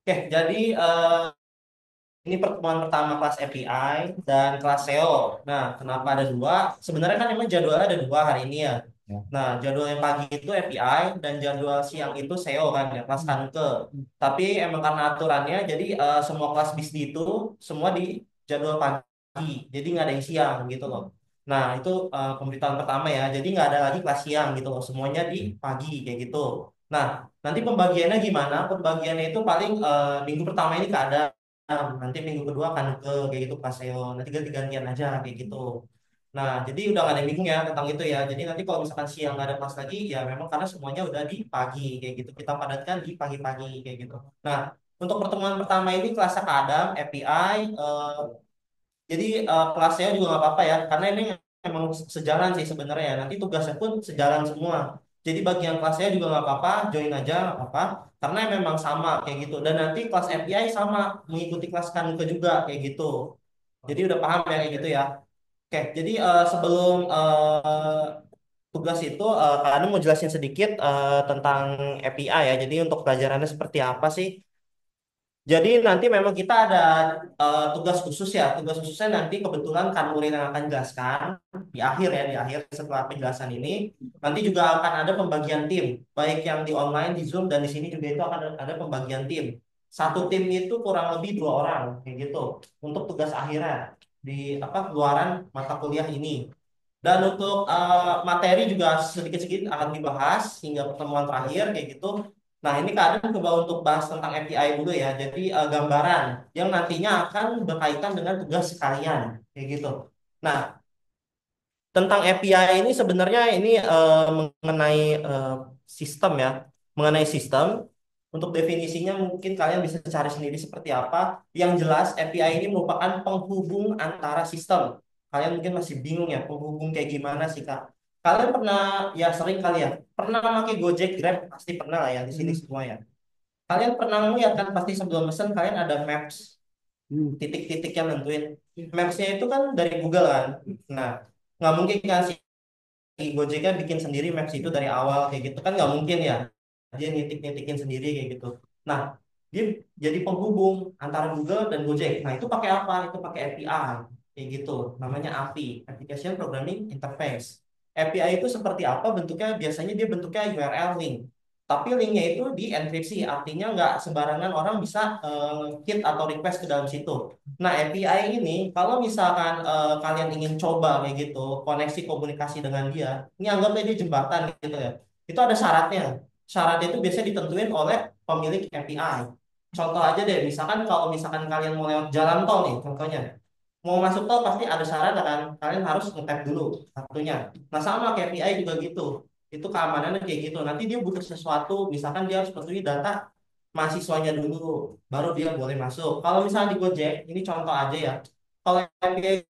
Oke, jadi ini pertemuan pertama kelas API dan kelas SEO. Nah, kenapa ada dua? Sebenarnya kan memang jadwalnya ada dua hari ini ya. Ya. Nah, jadwal yang pagi itu API dan jadwal siang itu SEO kan ya, kelas Kanke. Tapi emang karena aturannya, jadi semua kelas BISD itu semua di jadwal pagi. Jadi nggak ada yang siang gitu loh. Nah, itu pemberitahuan pertama ya. Jadi nggak ada lagi kelas siang gitu loh. Semuanya di pagi kayak gitu. Nah, nanti pembagiannya gimana? Pembagiannya itu paling minggu pertama ini keadaan. Nanti minggu kedua akan ke kayak gitu Paseo. Nanti ganti-gantian aja kayak gitu. Nah, jadi udah gak ada yang bingung ya tentang itu ya. Jadi nanti kalau misalkan siang nggak ada kelas lagi, ya memang karena semuanya udah di pagi kayak gitu. Kita padatkan di pagi-pagi kayak gitu. Nah, untuk pertemuan pertama ini kelasnya Kadam, API. Jadi kelasnya juga nggak apa-apa ya, karena ini memang sejalan sih sebenarnya. Nanti tugasnya pun sejalan semua. Jadi bagi yang kelasnya juga nggak apa-apa, join aja nggak apa-apa, karena memang sama kayak gitu. Dan nanti kelas API sama mengikuti kelas Kanke juga kayak gitu. Jadi udah paham ya kayak gitu ya. Oke, jadi sebelum tugas itu, kalian mau jelasin sedikit tentang API ya. Jadi untuk pelajarannya seperti apa sih? Jadi nanti memang kita ada tugas khusus ya. Tugas khususnya nanti kebetulan Kak Nurin yang akan jelaskan di akhir ya, di akhir setelah penjelasan ini. Nanti juga akan ada pembagian tim, baik yang di online, di Zoom, dan di sini juga itu akan ada pembagian tim. Satu tim itu kurang lebih dua orang, kayak gitu. Untuk tugas akhirnya di apa keluaran mata kuliah ini. Dan untuk materi juga sedikit-sedikit akan dibahas hingga pertemuan terakhir kayak gitu. Nah, ini kadang coba untuk bahas tentang API dulu ya. Jadi gambaran yang nantinya akan berkaitan dengan tugas sekalian kayak gitu. Nah, tentang API ini sebenarnya ini mengenai sistem ya. Mengenai sistem, untuk definisinya mungkin kalian bisa cari sendiri seperti apa. Yang jelas API ini merupakan penghubung antara sistem. Kalian mungkin masih bingung ya, penghubung kayak gimana sih Kak? Kalian pernah, ya sering kali ya, pernah pakai Gojek, Grab, pasti pernah lah ya di sini Hmm. semua ya. Kalian pernah ngeliat kan pasti sebelum pesen kalian ada maps, Hmm. titik-titik yang nentuin. Maps-nya itu kan dari Google kan. Nah, nggak mungkin kan Gojek kan bikin sendiri Maps itu dari awal kayak gitu kan nggak mungkin ya, dia nitik-nitikin sendiri kayak gitu. Nah, dia jadi penghubung antara Google dan Gojek. Nah, itu pakai apa? Itu pakai API kayak gitu, namanya API, Application Programming Interface. API itu seperti apa bentuknya? Biasanya dia bentuknya URL link, tapi linknya itu dienkripsi, artinya nggak sembarangan orang bisa hit atau request ke dalam situ. Nah, API ini kalau misalkan kalian ingin coba kayak gitu, koneksi komunikasi dengan dia, ini anggapnya dia jembatan gitu ya. Itu ada syaratnya. Syaratnya itu biasanya ditentuin oleh pemilik API. Contoh aja deh, misalkan kalau misalkan kalian mau lewat jalan tol nih, contohnya. Mau masuk tol pasti ada syarat kan, kalian harus nge-tap dulu satunya. Nah, sama kayak API juga gitu. Itu keamanannya kayak gitu. Nanti dia butuh sesuatu, misalkan dia harus penuhi data mahasiswanya dulu, baru dia boleh masuk. Kalau misalnya di Gojek, ini contoh aja ya. Kalau API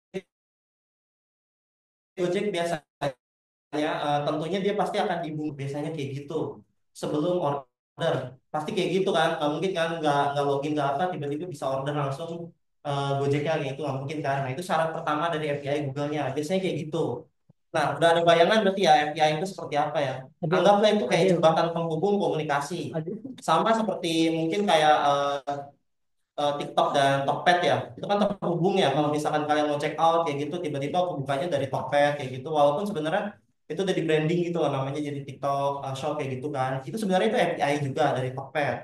Gojek biasanya tentunya dia pasti akan dibuat biasanya kayak gitu sebelum order. Pasti kayak gitu kan, nggak mungkin kan nggak login nggak apa tiba-tiba bisa order langsung Gojeknya kayak itu nggak mungkin kan. Nah, itu syarat pertama dari API Google-nya. Biasanya kayak gitu. Nah, udah ada bayangan berarti ya API itu seperti apa ya? Adil, Anggaplah itu kayak adil, jembatan penghubung komunikasi. adil. Sama seperti mungkin kayak TikTok dan Tokped ya. Itu kan terhubung ya. Kalau misalkan kalian mau check out kayak gitu, tiba-tiba kebukanya dari Tokped kayak gitu. Walaupun sebenarnya itu udah di branding gitu loh, namanya jadi TikTok Shop kayak gitu kan. Itu sebenarnya itu API juga dari Tokped.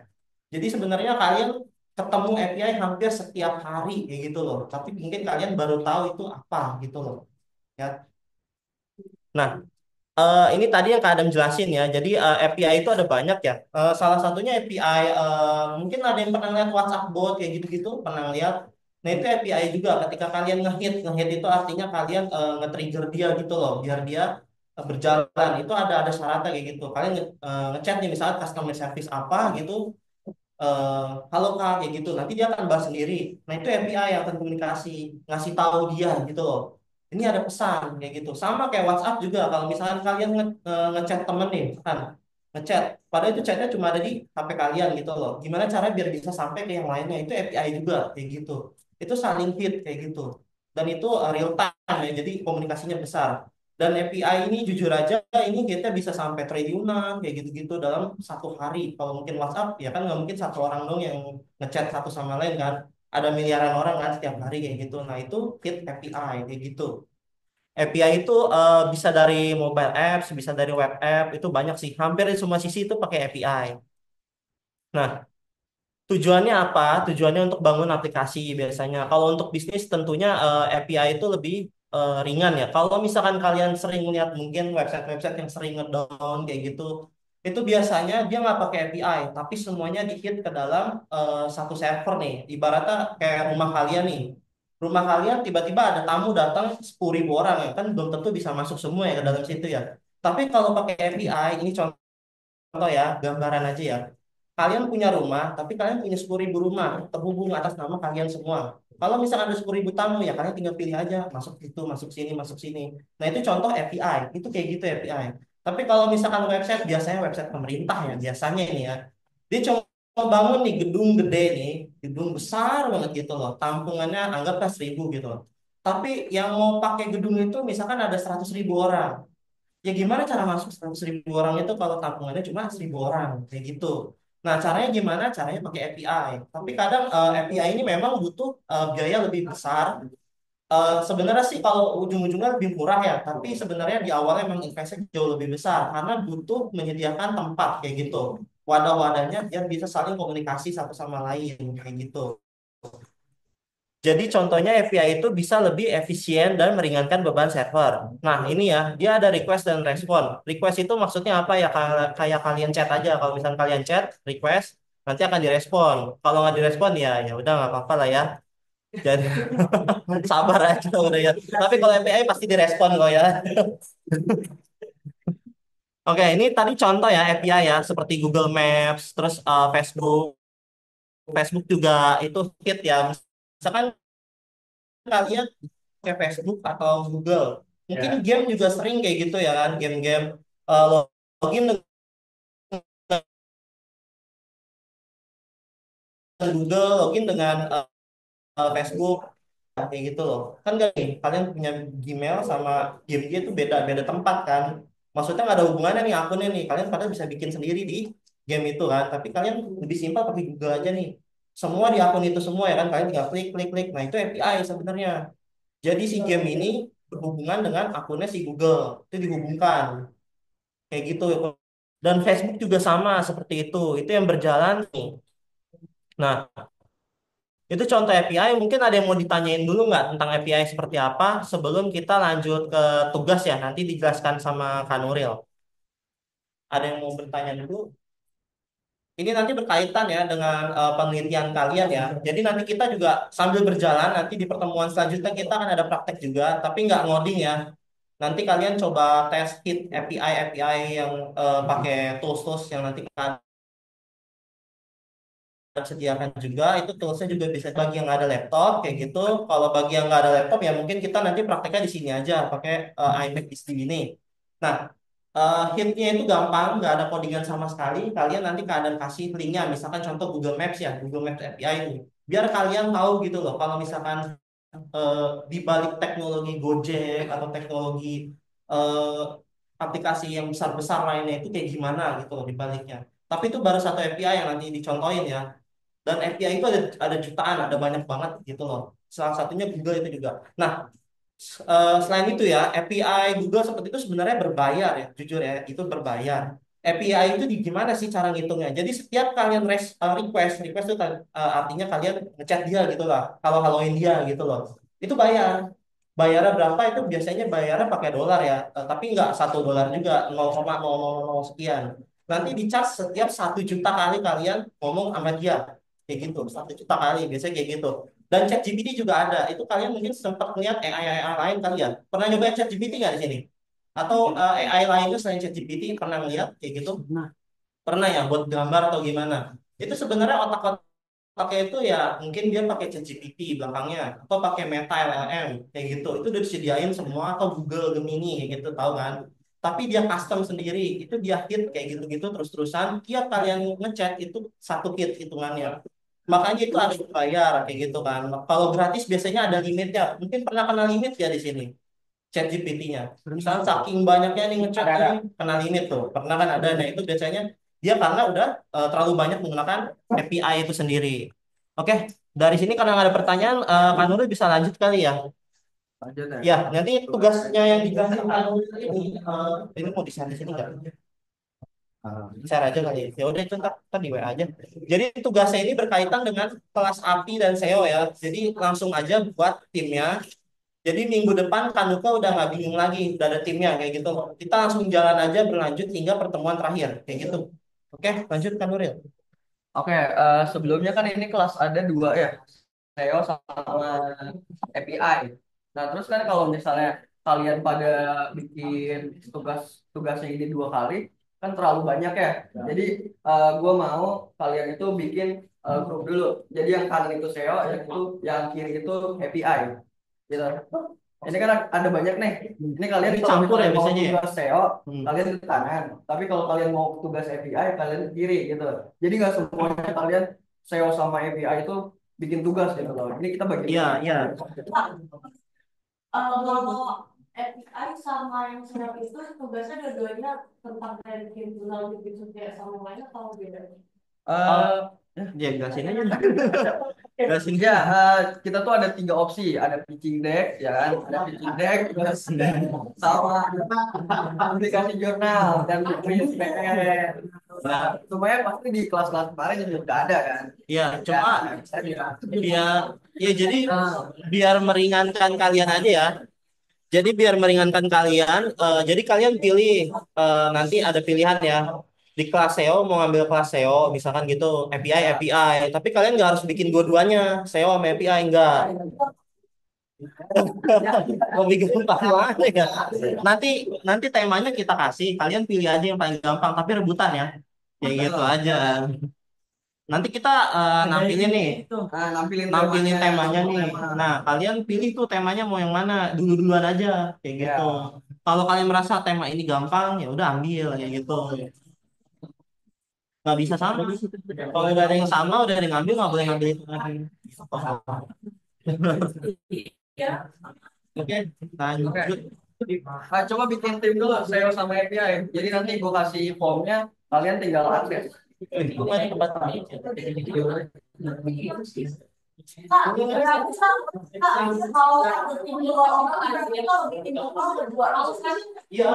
Jadi sebenarnya kalian ketemu API hampir setiap hari kayak gitu loh. Tapi mungkin kalian baru tahu itu apa gitu loh. Ya. Nah, ini tadi yang Kak Adam jelasin ya. Jadi API itu ada banyak ya. Salah satunya API mungkin ada yang pernah lihat WhatsApp bot kayak gitu-gitu, pernah lihat. Nah, itu API juga. Ketika kalian ngehit itu artinya kalian nge-trigger dia gitu loh, biar dia berjalan. Itu ada syaratnya kayak gitu. Kalian ngechat nih misalnya customer service apa gitu, eh, halo Kak kayak gitu. Nanti dia akan bahas sendiri. Nah, itu API yang akan komunikasi, ngasih tahu dia gitu loh. Ini ada pesan kayak gitu. Sama kayak WhatsApp juga. Kalau misalkan kalian ngechat temen nih, kan ngechat. Padahal itu chatnya cuma ada di HP kalian gitu loh. Gimana cara biar bisa sampai ke yang lainnya? Itu API juga kayak gitu. Itu saling feed kayak gitu. Dan itu real time ya. Jadi komunikasinya besar. Dan API ini jujur aja ini kita bisa sampai triliunan kayak gitu-gitu dalam satu hari. Kalau mungkin WhatsApp ya kan nggak mungkin satu orang dong yang ngechat satu sama lain kan. Ada miliaran orang kan setiap hari kayak gitu. Nah itu fit API kayak gitu. API itu bisa dari mobile apps, bisa dari web app, itu banyak sih. Hampir di semua sisi itu pakai API. Nah, tujuannya apa? Tujuannya untuk bangun aplikasi biasanya. Kalau untuk bisnis tentunya API itu lebih ringan ya. Kalau misalkan kalian sering lihat mungkin website-website yang sering ngedown kayak gitu, itu biasanya dia nggak pakai API, tapi semuanya di-hit ke dalam satu server nih. Ibaratnya kayak rumah kalian nih. Rumah kalian tiba-tiba ada tamu datang 10.000 orang ya kan belum tentu bisa masuk semua ya ke dalam situ ya. Tapi kalau pakai API, ini contoh ya, gambaran aja ya. Kalian punya rumah, tapi kalian punya 10.000 rumah terhubung atas nama kalian semua. Kalau misalkan ada 10.000 tamu ya kalian tinggal pilih aja masuk itu, masuk sini, masuk sini. Nah itu contoh API, itu kayak gitu API. Tapi kalau misalkan website biasanya website pemerintah ya biasanya ini ya, dia cuma bangun nih gedung gede nih, gedung besar banget gitu loh, tampungannya anggaplah 1.000 gitu loh. Tapi yang mau pakai gedung itu misalkan ada 100.000 orang. Ya gimana cara masuk 100.000 orang itu kalau tampungannya cuma 1.000 orang kayak gitu. Nah caranya gimana? Caranya pakai API. Tapi kadang API ini memang butuh biaya lebih besar. Sebenarnya sih kalau ujung-ujungnya lebih murah ya. Tapi sebenarnya di awalnya memang investasi jauh lebih besar karena butuh menyediakan tempat kayak gitu. Wadah-wadahnya biar bisa saling komunikasi satu sama lain kayak gitu. Jadi contohnya API itu bisa lebih efisien dan meringankan beban server. Nah, ini ya, dia ada request dan respon. Request itu maksudnya apa ya? Kayak kalian chat aja. Kalau misalnya kalian chat, request, nanti akan direspon. Kalau nggak direspon ya, ya udah nggak apa-apa lah ya. Jadi sabar aja udah ya. Tapi kalau API pasti direspon kok ya. Oke, ini tadi contoh ya API ya, seperti Google Maps, terus Facebook. Facebook juga itu hit ya. Misalkan kalian pakai Facebook atau Google. Mungkin game juga sering kayak gitu ya kan, game-game eh, login dengan Google, login dengan Facebook, kayak gitu loh. Kan gak nih, kalian punya Gmail sama game dia itu beda beda tempat kan. Maksudnya nggak ada hubungannya nih akunnya nih. Kalian pada bisa bikin sendiri di game itu kan. Tapi kalian lebih simpel pakai Google aja nih. Semua di akun itu semua ya kan. Kalian tinggal klik klik klik. Nah itu API sebenarnya. Jadi si game ini berhubungan dengan akunnya si Google. Itu dihubungkan. Kayak gitu. Dan Facebook juga sama seperti itu. Itu yang berjalan nih. Nah, itu contoh API. Mungkin ada yang mau ditanyain dulu nggak tentang API seperti apa sebelum kita lanjut ke tugas ya. Nanti dijelaskan sama Kanuril. Ada yang mau bertanya dulu? Ini nanti berkaitan ya dengan penelitian kalian ya. Jadi nanti kita juga sambil berjalan, nanti di pertemuan selanjutnya kita akan ada praktek juga, tapi nggak ngoding ya. Nanti kalian coba tes kit API yang pakai tools-tools yang nanti sediakan juga itu toolsnya juga bisa bagi yang nggak ada laptop kayak gitu. Kalau bagi yang nggak ada laptop ya mungkin kita nanti prakteknya di sini aja pakai iMac di sini ini. Nah, hitnya itu gampang, nggak ada codingan sama sekali. Kalian nanti keadaan kasih linknya, misalkan contoh Google Maps ya, Google Maps API ini. Biar kalian tahu gitu loh, kalau misalkan eh, di balik teknologi Gojek atau teknologi eh, aplikasi yang besar-besar lainnya itu kayak gimana gitu loh di baliknya. Tapi itu baru satu API yang nanti dicontohin ya. Dan API itu ada jutaan, ada banyak banget gitu loh. Salah satunya Google itu juga. Nah, selain itu ya, API Google seperti itu sebenarnya berbayar ya, jujur ya, itu berbayar. API itu di gimana sih cara ngitungnya? Jadi setiap kalian request itu artinya kalian ngechat dia gitu lah, kalau haloin dia gitu loh. Itu bayar. Bayarnya berapa itu biasanya bayarnya pakai dolar ya, tapi nggak 1 dolar juga, 0,000 sekian. Nanti dicas setiap 1 juta kali kalian ngomong sama dia, kayak gitu, 1 juta kali biasanya kayak gitu. Dan ChatGPT juga ada. Itu kalian mungkin sempat melihat AI lain kalian. Pernah nyoba ChatGPT nggak di sini? Atau AI lainnya selain ChatGPT pernah melihat kayak gitu? Pernah ya buat gambar atau gimana? Itu sebenarnya otaknya itu ya mungkin dia pakai ChatGPT belakangnya atau pakai Meta LLM kayak gitu. Itu udah disediain semua atau Google Gemini kayak gitu tahu kan? Tapi dia custom sendiri. Itu dia hit kayak gitu-gitu terus-terusan. Tiap kalian ngechat itu satu hit hitungannya. Makanya itu harus bayar kayak gitu kan. Kalau gratis biasanya ada limitnya. Mungkin pernah kena limit ya di sini. ChatGPT-nya. Misalnya saking banyaknya nih ngechat nih kena limit tuh. Pernah kan ada. Nah itu biasanya dia karena udah terlalu banyak menggunakan API itu sendiri. Oke, dari sini karena nggak ada pertanyaan, Kak Nurul bisa lanjut kali ya. Lanjut ya. Ya, nanti tugasnya yang dikasih Kak Nurul ini mau di-share di sini nggak? Share aja kali. Ya udah itu ntar di WA aja. Jadi tugasnya ini berkaitan dengan kelas API dan SEO ya. Jadi langsung aja buat timnya. Jadi minggu depan Kanuka udah nggak bingung lagi, udah ada timnya kayak gitu. Kita langsung jalan aja berlanjut hingga pertemuan terakhir kayak gitu. Oke, lanjut Kak Nuril. Oke, sebelumnya kan ini kelas ada dua ya, SEO sama API. Nah, terus kan kalau misalnya kalian pada bikin tugasnya ini dua kali, kan terlalu banyak ya. Jadi, gue mau kalian itu bikin grup dulu. Jadi yang kanan itu SEO, yang kiri itu API. Gitu. Ini kan ada banyak nih. Ini kalian Ini kalau campur ya misalnya mau biasanya ya. tugas SEO, Hmm. kalian ke kanan. Tapi kalau kalian mau tugas API, kalian ke kiri gitu. Jadi nggak semuanya kalian SEO sama API itu bikin tugas gitu loh. Ini kita bagi. Iya, iya. Kalau API sama yang serap itu tugasnya dua-duanya tentang kayak bikin jurnal bikin kayak sama lain atau beda? Oh, Eh, ya jelasin aja. Jelasin Ya, aja. kita tuh ada tiga opsi, ada pitching deck, ya kan? Ada pitching deck, terus sama aplikasi jurnal dan tulis PR. Nah, semuanya pasti di kelas-kelas kemarin juga ada kan? Iya, Ya, cuma saya bilang. biar ya jadi Nah, biar meringankan kalian aja ya. Jadi biar meringankan kalian, jadi kalian pilih nanti ada pilihan ya di kelas SEO mau ngambil kelas SEO misalkan gitu API ya. API. Tapi kalian nggak harus bikin dua-duanya SEO sama API enggak. Lebih gampang mana ya? Nanti nanti temanya kita kasih, kalian pilih aja yang paling gampang tapi rebutan ya. Kayak gitu Betul. aja. Nanti kita nampilin nih, Nah, nampilin nampilin temanya, temanya nih. tema. Nah, kalian pilih tuh temanya mau yang mana, dulu-duluan aja kayak gitu. Ya. Kalau kalian merasa tema ini gampang, ya udah ambil kayak gitu. Nggak bisa sama. Kalau udah ada yang sama, udah ada yang ngambil, nggak boleh ngambil itu lagi. Ya, Oke, Oke. lanjut. Coba bikin tim dulu, SEO sama API. Jadi nanti gue kasih formnya, kalian tinggal akses. Itu ada tempat lain. Kak, berarti kalau satu tim dua orang ada kita bikin total berdua ratus kan? Iya.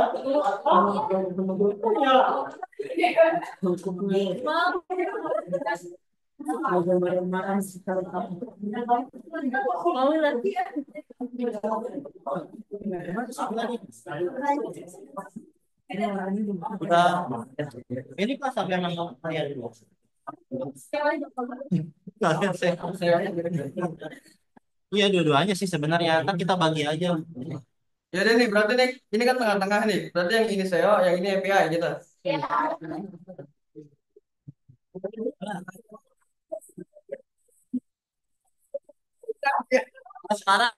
Mau nanti ya. Udah. Ini kelas sampai yang kalian dulu. Kalian saya. Iya dua-duanya sih sebenarnya. Ntar kita bagi aja. Ya udah nih, berarti nih, ini kan tengah-tengah nih. Berarti yang ini SEO, yang ini API gitu. Nah, sekarang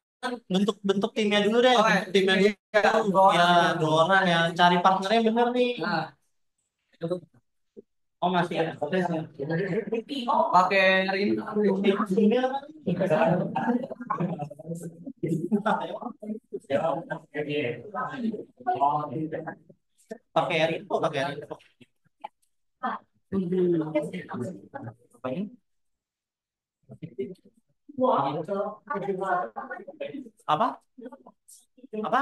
bentuk-bentuk timnya dulu deh. Oke, Bentuk timnya dulu. ya, Ya dua orang ya. Cari partnernya bener nih. nah, Oh masih ada. pakai ini. Pakai info, pakai info. Apa ini? Apa? Apa? Apa?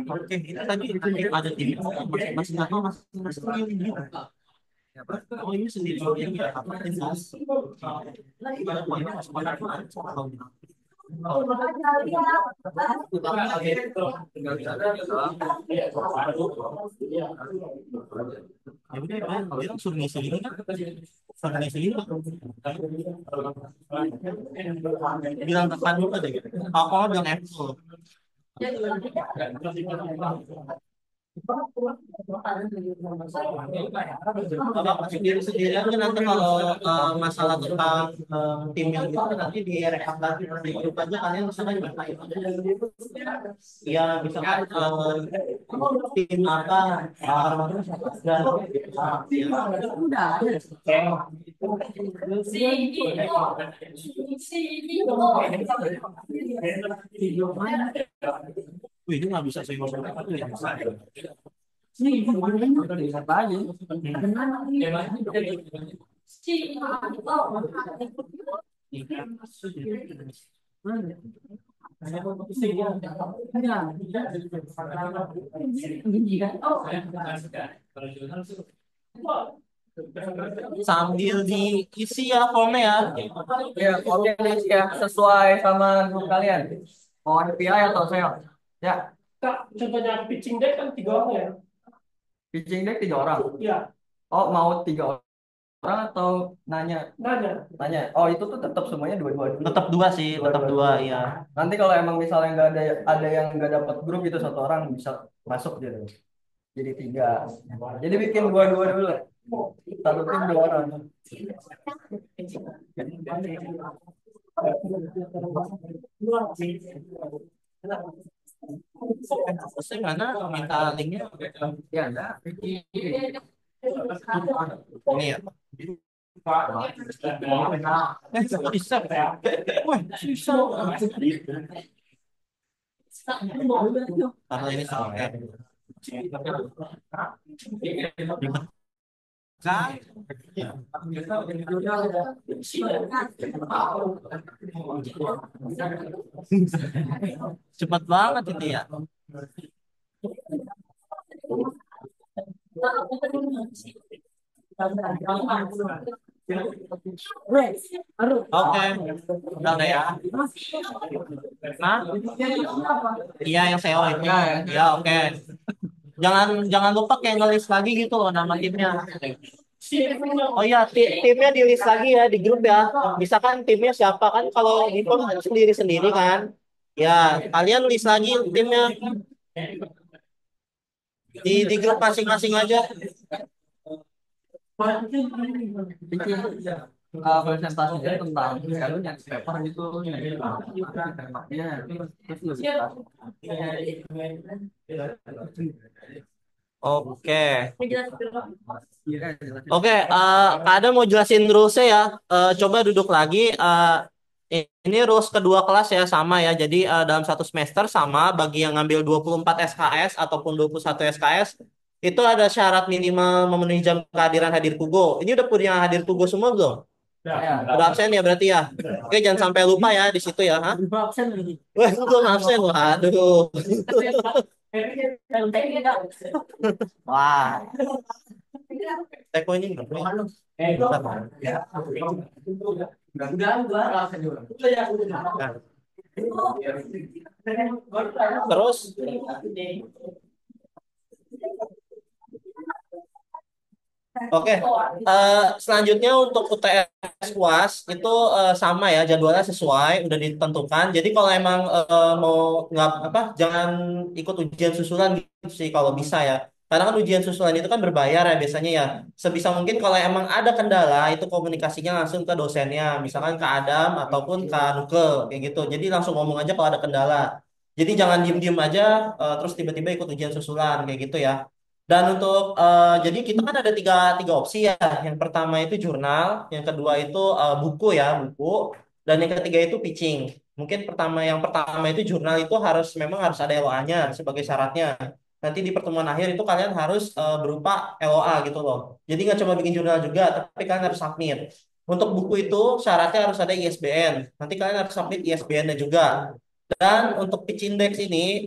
Oke, kita tadi ada tim masing-masing atau masing-masing. Oh ini sendiri ya apa tim mas? Ya udah ya, dia suruh ngisi ini kan, suruh ngisi ini kan. Bilang tekan dulu aja gitu. Aku bilang Apple. Bapak sendiri aja nanti kalau masalah tentang tim yang gitu nanti di rekap lagi di grup aja kalian bisa kan ngapain. Iya bisa kan tim apa dan wih, ini nggak bisa saya ngomong apa tuh ya. Lihat aja. Sambil diisi ya formnya ya. Ya, oke deh ya, sesuai sama grup kalian. Mau API atau SEO? Ya, Kak, contohnya pitching deck kan 3 orang ya? pitching deck 3 orang. Iya, Oh, mau 3 orang atau nanya? nanya. Nanya. Oh, itu tuh tetap semuanya dua-dua dulu. Tetap dua sih, tetap dua ya. Nanti kalau emang misalnya nggak ada yang nggak dapat grup itu 1 orang bisa masuk gitu. Jadi 3. Jadi bikin dua-dua dulu. Satu tim 2 orang. Terus mana minta linknya? Ya, enggak. Ini ya. Bisa. Wah, susah. Karena ini sama ya. Kan? Cepat banget ini ya. Oke, udah ada ya. Nah, iya yang SEO itu. Ya, oke. Jangan jangan lupa kayak ngelis lagi gitu loh nama timnya. Oh iya, timnya di list lagi ya di grup ya. Misalkan timnya siapa kan kalau di form kan sendiri-sendiri kan. Ya, kalian list lagi timnya di grup masing-masing aja. Presentasinya tentang kalau yang paper gitu ya terus lebih Oke. Oke, Kak Adam mau jelasin rulesnya ya. Coba duduk lagi. Ini rules kedua kelas ya sama ya. Jadi dalam satu semester sama bagi yang ngambil 24 SKS ataupun 21 SKS itu ada syarat minimal memenuhi jam kehadiran hadir Pugo. Ini udah punya hadir Pugo semua belum? Udah absen ya berarti ya. Oke, jangan sampai lupa ya di situ ya. Hah? Wah, belum absen. Waduh. Wah, teko ini enggak boleh. Terus oke, selanjutnya untuk UTS UAS itu sama ya jadwalnya sesuai udah ditentukan. Jadi kalau emang mau nggak apa jangan ikut ujian susulan gitu sih kalau bisa ya. Karena kan ujian susulan itu kan berbayar ya biasanya ya. Sebisa mungkin kalau emang ada kendala itu komunikasinya langsung ke dosennya, misalkan ke Adam ataupun ke Nuke kayak gitu. Jadi langsung ngomong aja kalau ada kendala. Jadi jangan diem-diem aja terus tiba-tiba ikut ujian susulan kayak gitu ya. Dan untuk jadi kita kan ada tiga opsi ya. Yang pertama itu jurnal, yang kedua itu buku ya buku, dan yang ketiga itu pitching. Mungkin yang pertama itu jurnal itu memang harus ada LOA-nya sebagai syaratnya. Nanti di pertemuan akhir itu kalian harus berupa LOA gitu loh. Jadi nggak cuma bikin jurnal juga, tapi kalian harus submit. Untuk buku itu syaratnya harus ada ISBN. Nanti kalian harus submit ISBN-nya juga. Dan untuk pitch index ini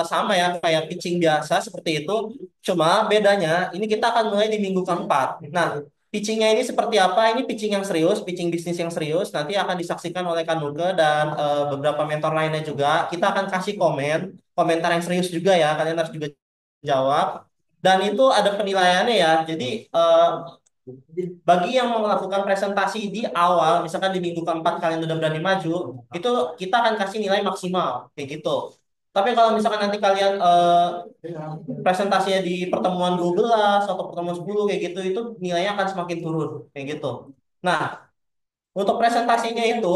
sama ya kayak pitching biasa seperti itu. Cuma bedanya ini kita akan mulai di minggu keempat. Nah, pitchingnya ini seperti apa? Ini pitching yang serius, pitching bisnis yang serius. Nanti akan disaksikan oleh Kanuge dan beberapa mentor lainnya juga. Kita akan kasih komentar yang serius juga ya. Kalian harus juga jawab. Dan itu ada penilaiannya ya. Jadi bagi yang mau melakukan presentasi di awal, misalkan di minggu keempat kalian udah berani maju, itu kita akan kasih nilai maksimal, kayak gitu. Tapi kalau misalkan nanti kalian presentasinya di pertemuan 12 atau pertemuan 10 kayak gitu, itu nilainya akan semakin turun kayak gitu. Nah, untuk presentasinya itu,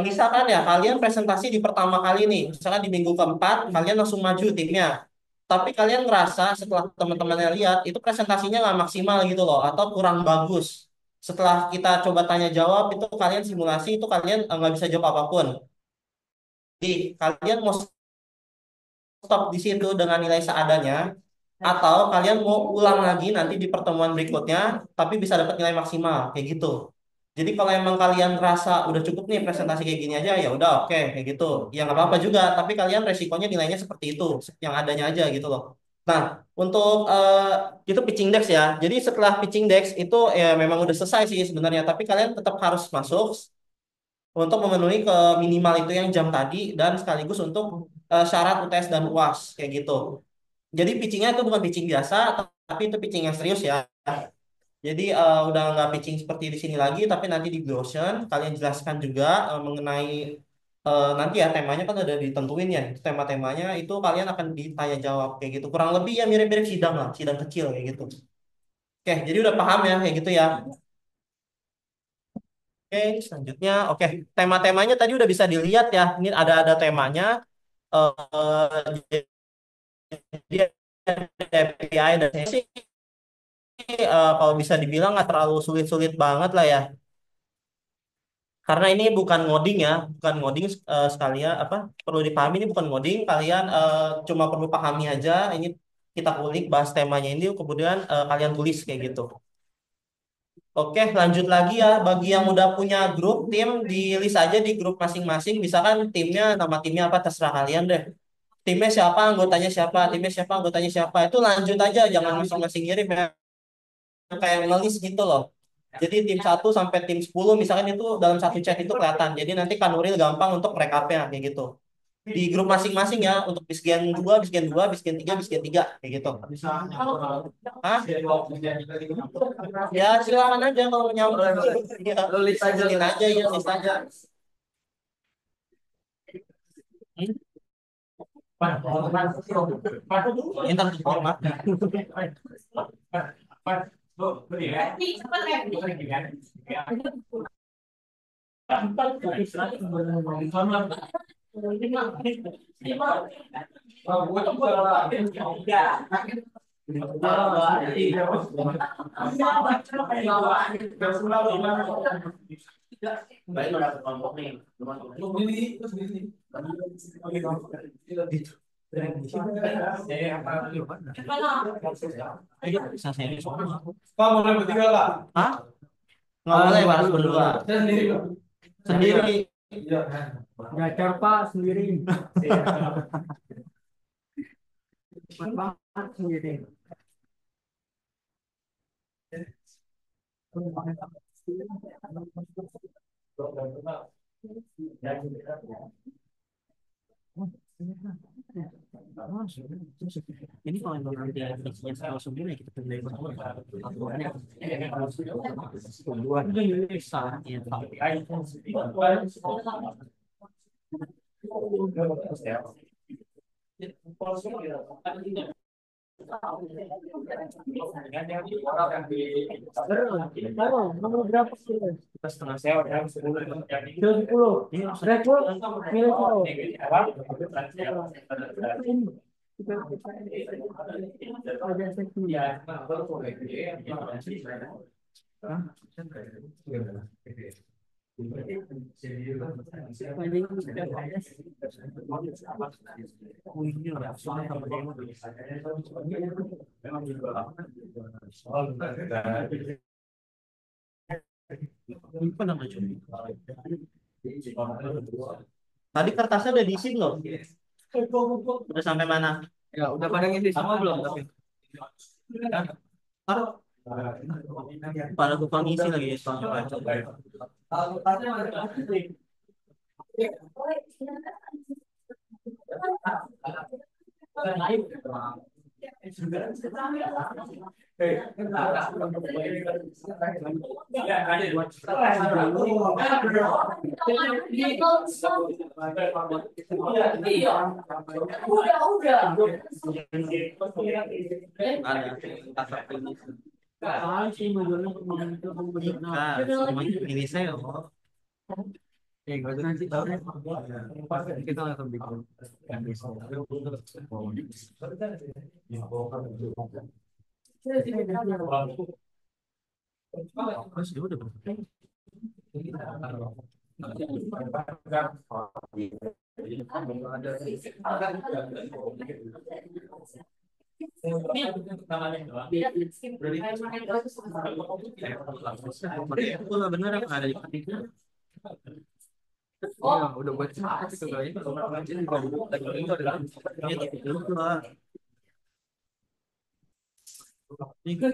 misalkan ya kalian presentasi di pertama kali nih, misalkan di minggu keempat, kalian langsung maju timnya. Tapi kalian ngerasa setelah teman-temannya lihat, itu presentasinya nggak maksimal gitu loh, atau kurang bagus. Setelah kita coba tanya jawab, itu kalian simulasi, itu kalian nggak bisa jawab apapun. Jadi, kalian mau stop di situ dengan nilai seadanya, atau kalian mau ulang lagi nanti di pertemuan berikutnya, tapi bisa dapat nilai maksimal, kayak gitu. Jadi kalau emang kalian rasa udah cukup nih presentasi kayak gini aja, ya udah oke kayak gitu. Ya nggak apa-apa juga, tapi kalian resikonya nilainya seperti itu, yang adanya aja gitu loh. Nah, untuk itu pitching deck ya. Jadi setelah pitching deck itu ya memang udah selesai sih sebenarnya, tapi kalian tetap harus masuk untuk memenuhi ke minimal itu yang jam tadi dan sekaligus untuk syarat UTS dan UAS kayak gitu. Jadi pitchingnya itu bukan pitching biasa, tapi itu pitching yang serius ya. Jadi udah nggak pitching seperti di sini lagi, tapi nanti di Blossion kalian jelaskan juga mengenai nanti ya temanya kan udah ditentuin ya. Itu tema-temanya itu kalian akan ditanya jawab kayak gitu. Kurang lebih ya mirip-mirip sidang lah, sidang kecil kayak gitu. Oke, jadi udah paham ya kayak gitu ya. Oke, selanjutnya, oke, tema-temanya tadi udah bisa dilihat ya. Ini ada temanya. Jadi ada API dan sih kalau bisa dibilang nggak terlalu sulit-sulit banget lah ya. Karena ini bukan ngoding ya, bukan ngoding sekalian apa perlu dipahami ini bukan ngoding, kalian cuma perlu pahami aja. Ini kita kulik bahas temanya ini, kemudian kalian tulis kayak gitu. Oke, lanjut lagi ya. Bagi yang udah punya grup tim, di list aja di grup masing-masing. Misalkan timnya, nama timnya apa terserah kalian deh. Timnya siapa, anggotanya siapa, timnya siapa, anggotanya siapa. Itu lanjut aja, jangan masing-masing ngirim ya. Kayak ngelis gitu loh. Jadi tim 1 sampai tim 10 misalkan itu dalam satu chat itu kelihatan. Jadi nanti Kanuril gampang untuk rekapnya kayak gitu. Di grup masing-masing ya untuk bisgen 2, bisgen 2, bisgen 3, bisgen 3 kayak gitu. Hah? Ya silakan aja kalau nyampe. Ya, Lu list aja. listatin aja ya, list aja. Hmm? Entar format. Bisa serius. Kamu boleh bertiga lah. Hah? Nggak boleh harus berdua. Saya sendiri. Sendiri. Gacor Pak sendiri. Cepat banget sendiri. Ini kalau yang nanti fungsinya saya sendiri kita pilih aturannya. Dua bisa ya. Nomor berapa sih? Kita setengah sewa ya 10. 10. Rekor milih Tadi kertasnya udah diisi belum? Udah sampai mana? Ya, udah pada ngisi semua belum tapi. Pada tukang isi lagi soalnya baca. Iya, udah. Ada pasar klinis. Nah, semuanya pilih saya. Oh. Kita langsung bikin. Terus dia udah bener apa ada di petinya? Ya, udah buat semangat itu kali. Ini bukan lagi itu adalah ini tapi lupa. Ini kan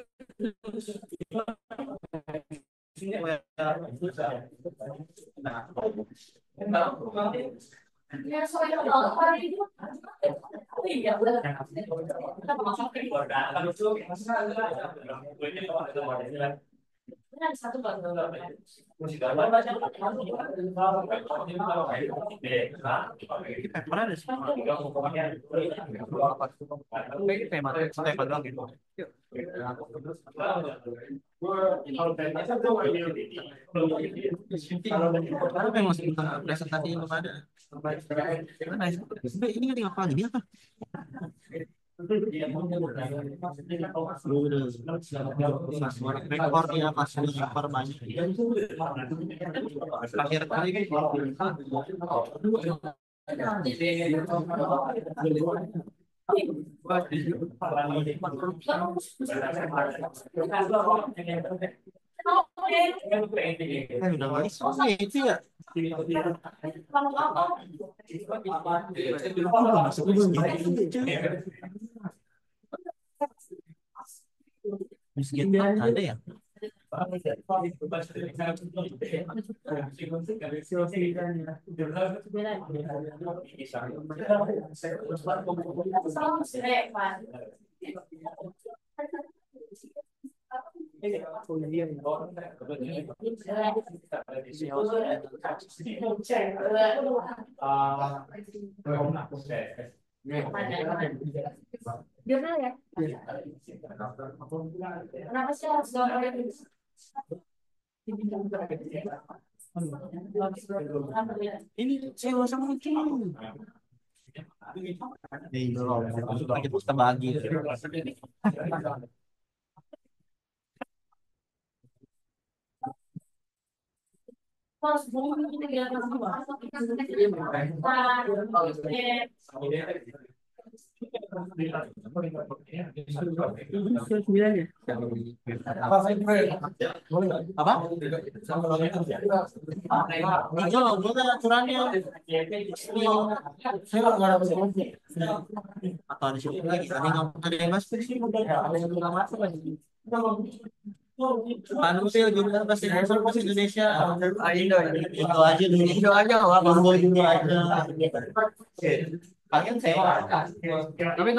Ya, soalnya kalau hari itu, iya, udah. Benar, satu bang. paper ada semua. Ini tema doang gitu. Kalau memang sebetulnya presentasi belum ada. Gimana ya? Ini nggak tinggal apa ini apa? Rekor ya pas rekor banyak. Akhir kali udah nggak itu ya. Miskin ada ya? Gimana ya? Kenapa sih harus Ini sewa sama lucu. Kita bagi. harus bumi kita Apa? Hijau, bukan aturannya. Atau ada siapa lagi? Ada yang masuk sih? Ada yang belum masuk lagi. Anu sih jumlah bahasa Indonesia. Indo aja dulu. Indo aja lah. Indo aja. Kalian saya. Tapi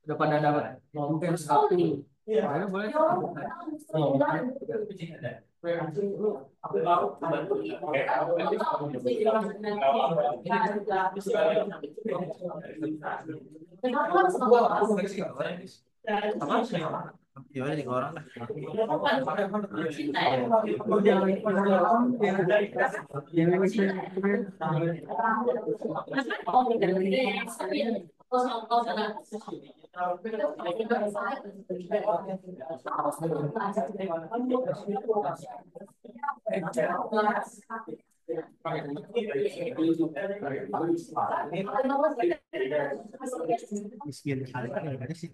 Udah pada dapat mungkin satu. Ayo boleh. Gimana nih orang? Miskin ada sih.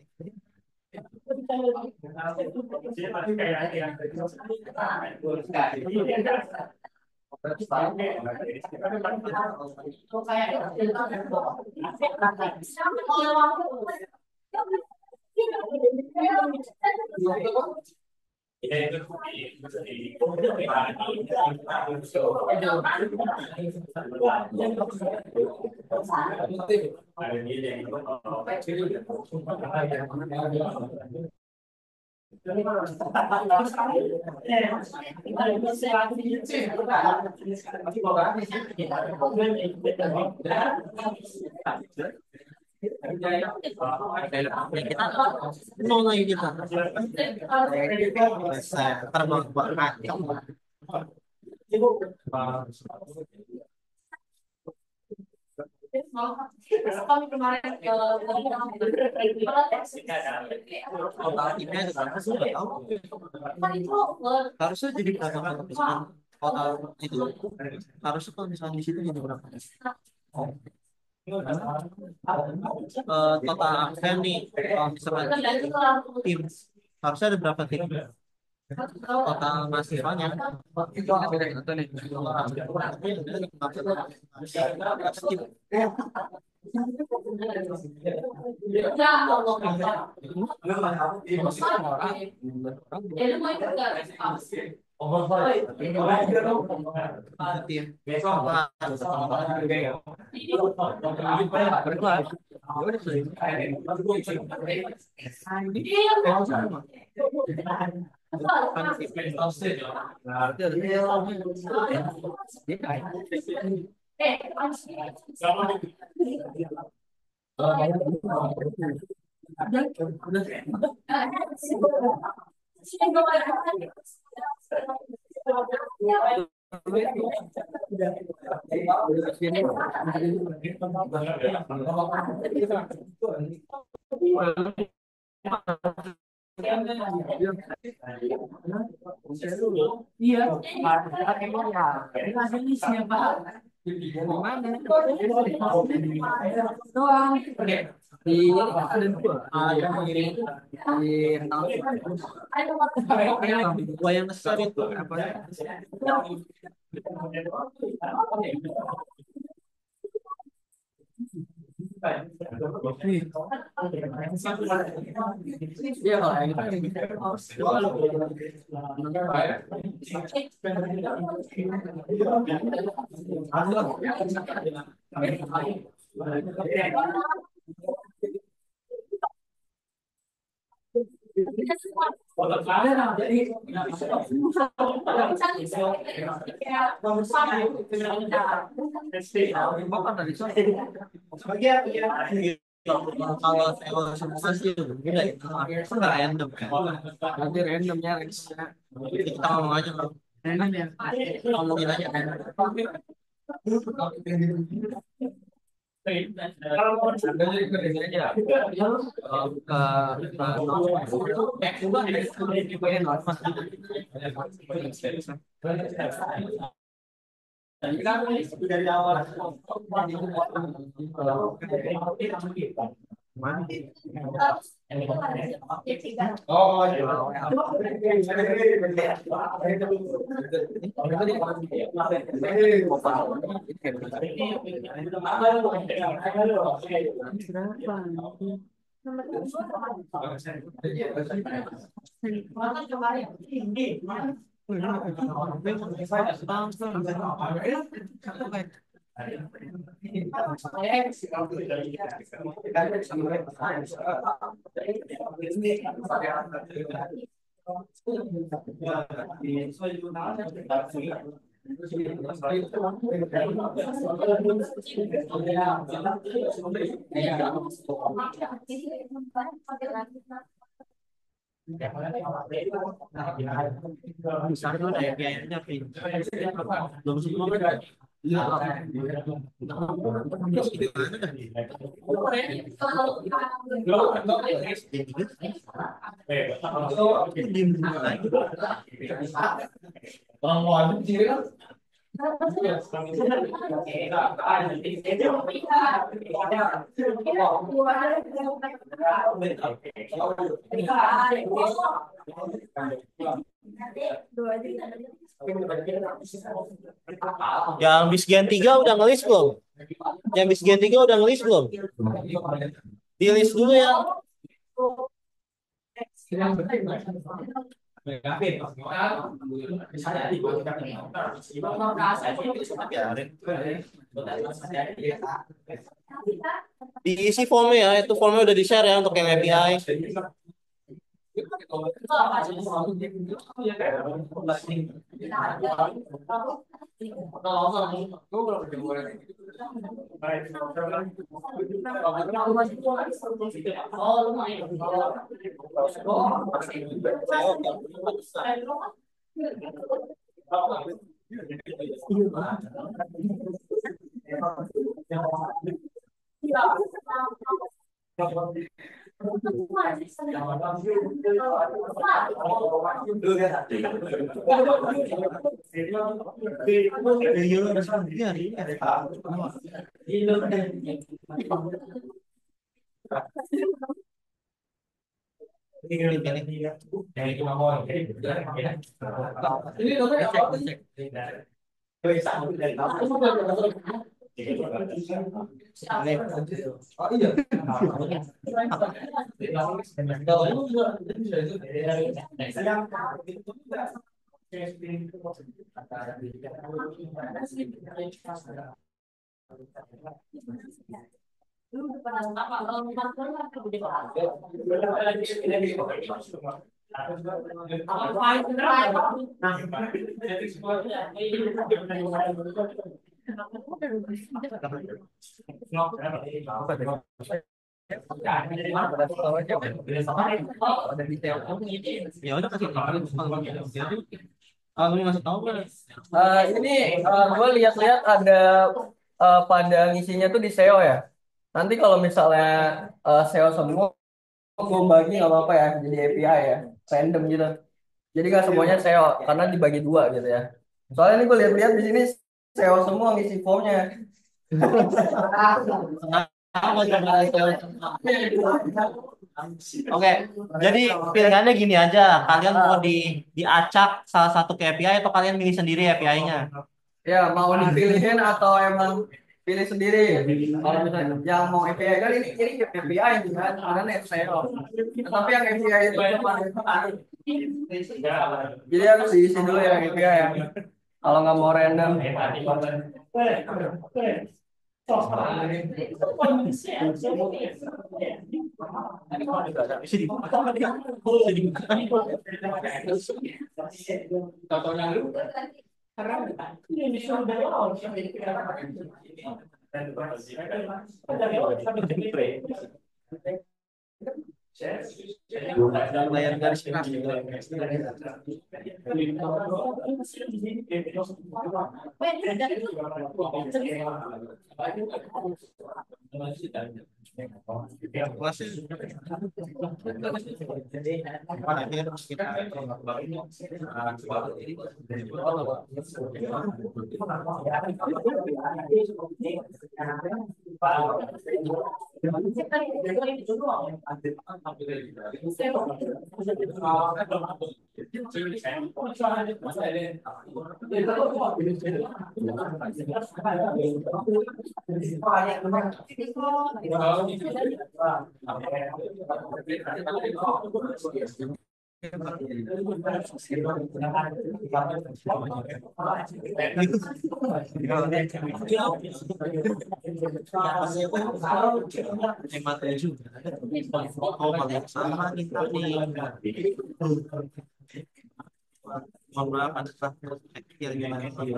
Nol lagi kita. Selesai. Ntar mau buat Kami kemarin ke total timnya ada berapa sih? Nggak tahu. kan itu Harusnya jadi berapa kalau misalkan total itu harusnya kalau misalkan di situ jadi berapa? Total angka nih kalau misalkan tim harusnya ada berapa tim? Total mahasiswanya Itu beda satu nih. Berkelas. Ya udah sih. Di ada dua. Di rental. Gua yang besar itu Apa? Iya kalau yang bukan dari sana. kalau semua sih enggak itu nggak random kan. Nanti randomnya. Kita ngomong aja Random ya. ngomongin aja kan. Ada juga ini aja. Dari awal. Oh, Besar tuh ada biayanya belum semua kan. Yang bis Gen 3 udah ngelis belum? Yang bis Gen 3 udah ngelis belum? Di list dulu ya. Diisi formnya ya, itu formnya udah di-share ya untuk yang API. Lu udah pernah kalau kantor kan udah Ya udah kasih tahu. Aku ngasih tahu kan. Ini gue lihat-lihat ada pada ngisinya tuh di SEO ya. Nanti kalau misalnya SEO semua, gue bagi nggak apa-apa ya, jadi API ya, random gitu. Jadi nggak semuanya SEO karena dibagi dua gitu ya. Soalnya ini gue lihat-lihat di sini SEO semua ngisi formnya. Oke, jadi pilihannya gini aja. Kalian mau diacak salah satu KPI atau kalian milih sendiri KPI-nya? Ya mau dipilihin atau emang pilih sendiri. Kalau misalnya yang mau API kan ini API kan, karena net SEO. Tapi yang API itu cuma jadi harus diisi dulu ya API ya. Kalau nggak mau random. Layar garis keras. Hemat juga. Oh, malah sama kita nih. Mohon maaf ada faktor kecil gimana sih?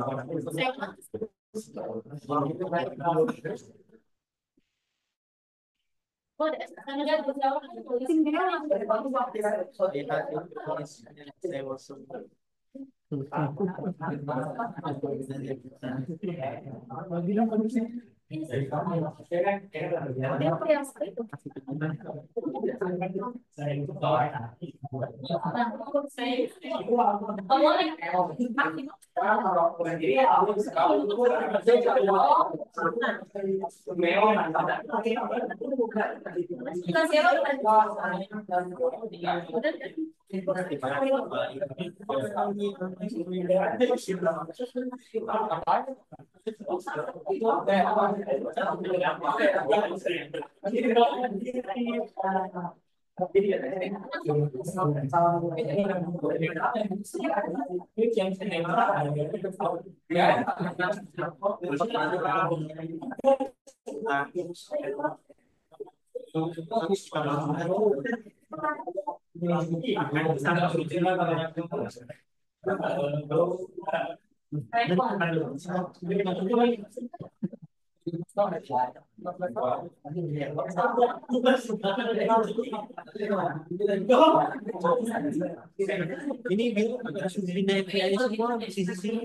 Ini biru pindah API semua di sisi sini.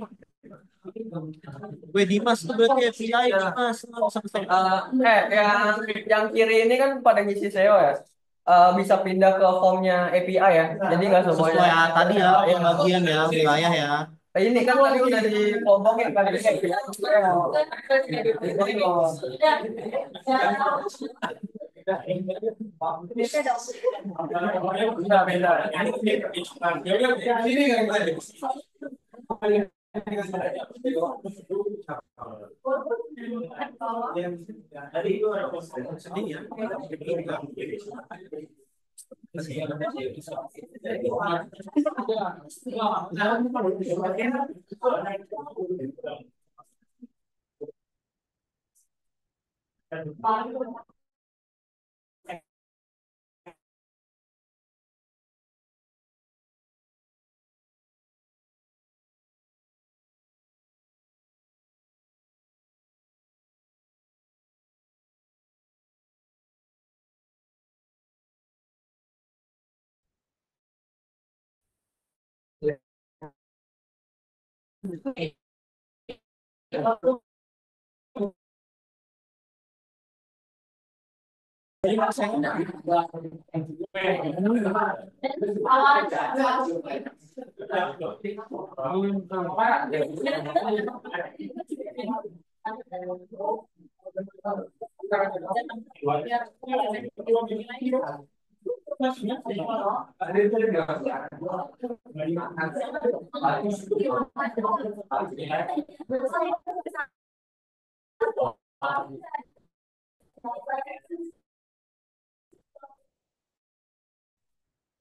Gue Dimas tuh berarti API Dimas. Yang kiri ini kan pada ngisi SEO ya. Bisa pindah ke formnya API ya. Jadi nggak semuanya. Sesuai tadi ya, yang bagian ya, wilayah ya. Ini kan tadi udah dikelompongin kan jadi API SEO.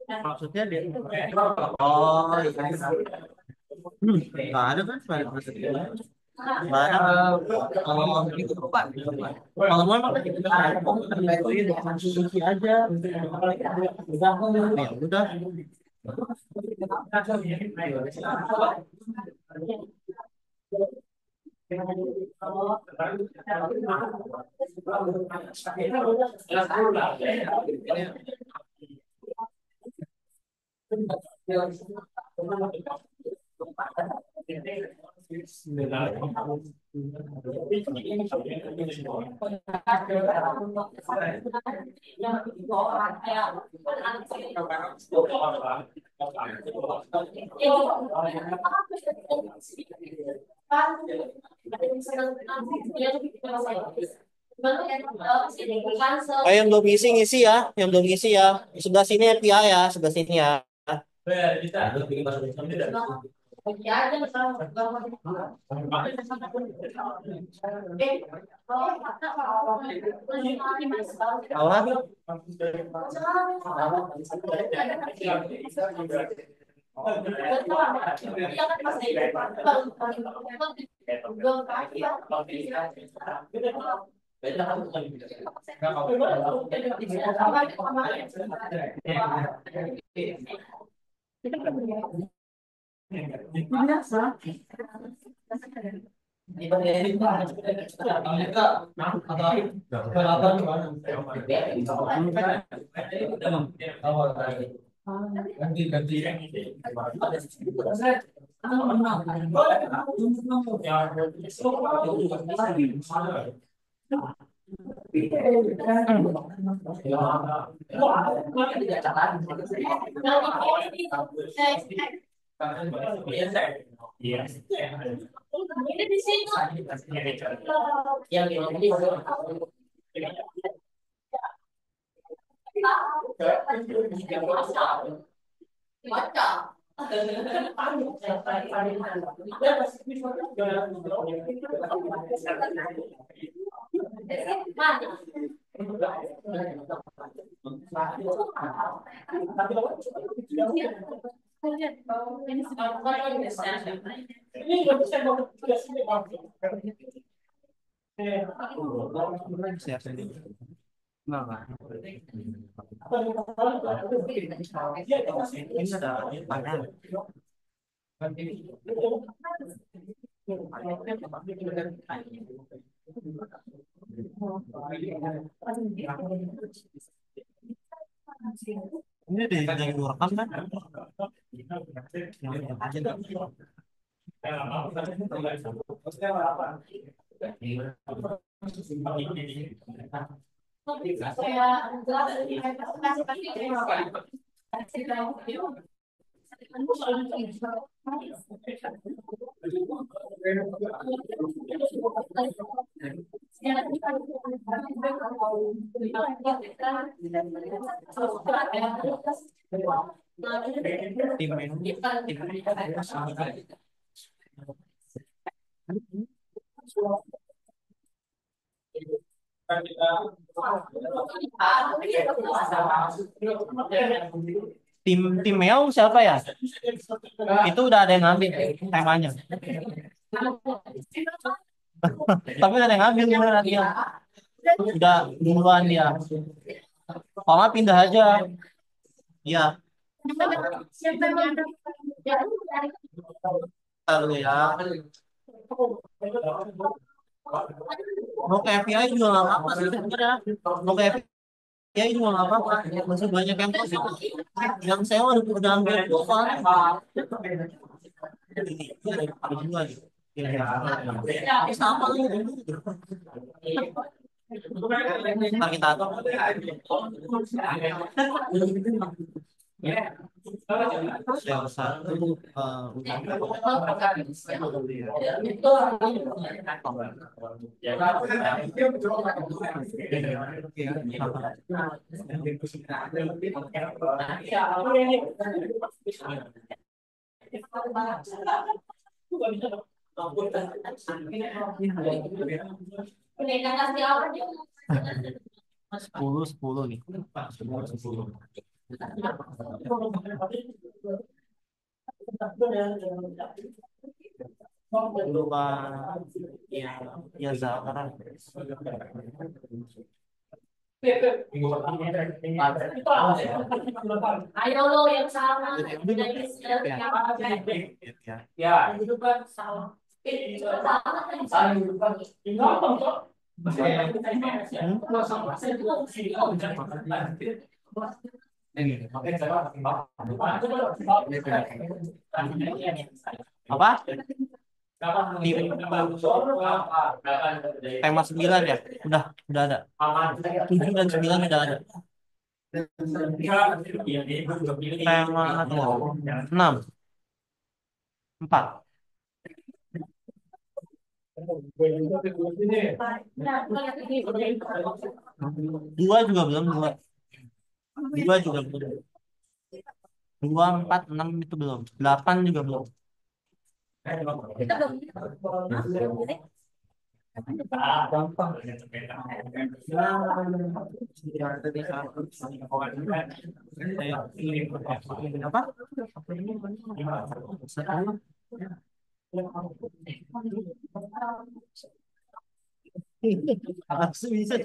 Maksudnya dia. Oh, iya. Nggak ada kan sebenarnya maksudnya. Nggak ada. Kalau itu Pak. Kalau mau apa? Isi aja. Ya udah. Yang belum ngisi ya, yang belum ngisi ya. Sebelah sini API ya, sebelah sini ya. Awal. Ini di sini. Yang ini. Baca. Enggak. Ini ada panel. Ini dari rekam kan? Yang aja. Tim ini, tim Meong siapa ya? Itu udah ada yang ngambil temanya. Tapi udah ada yang ngambil beneran dia. Udah duluan dia. Kalau nggak pindah aja. Iya, lalu ya. Mau ke FPI juga nggak apa-apa sih sebenarnya. Mau ke FPI juga nggak apa-apa. Masih banyak yang kos itu. Yang sewa udah ambil soal. Ini ada dua nih. Ya, sama lagi. Ntar kita atur. Yang satu sepuluh nih. 10. Dua ya ya Zahra. Ayo lo yang sama. Ya. Salah. Apa? Tema 9 ya? Udah ada. 7 dan 9 udah ada. Tema 6. 4. 2 juga belum. 2 juga belum. 2, 4, 6 itu belum. 8 juga belum. Apa? Bisa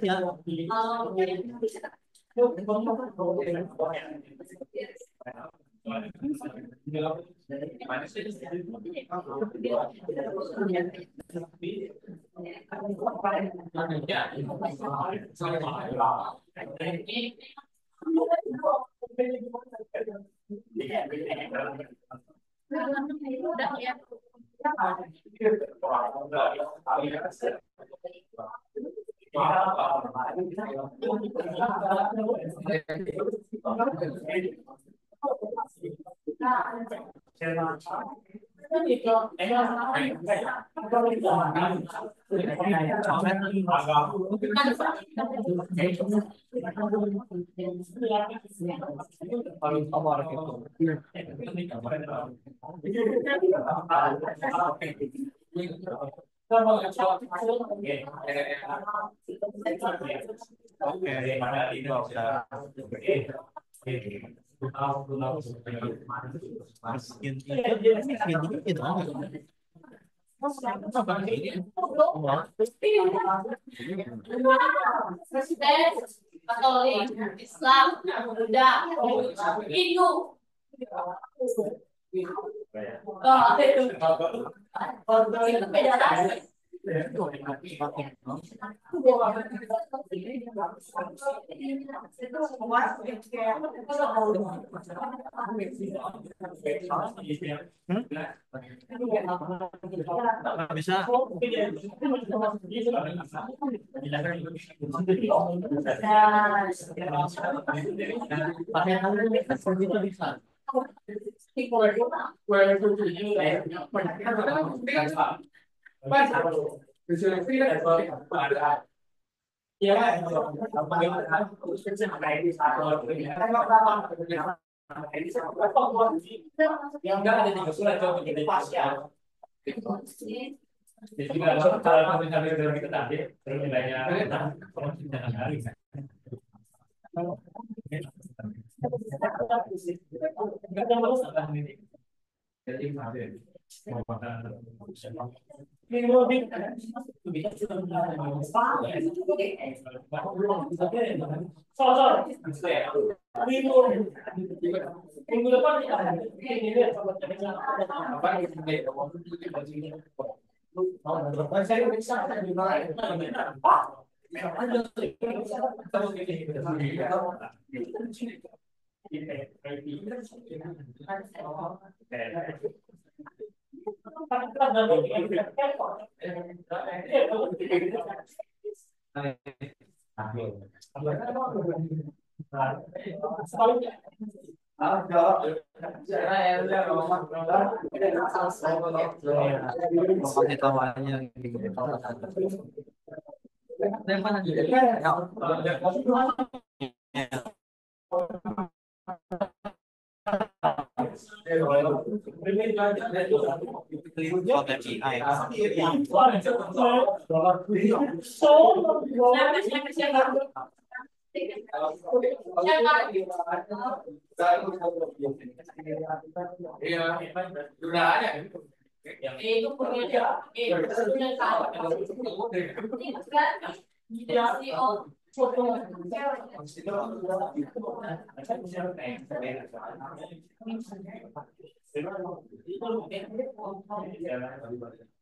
ya. Katolik, Islam, Buddha, Hindu. Oh, itu beda lagi. Nggak bisa. Yang enggak ada 3 surat coba kita pas ya. Jadi kalau misalnya kita tadi terus nilainya kalau kita hari kan. Enggak ada masalah ini. Jadi ada. Minggu depan itu punya dia.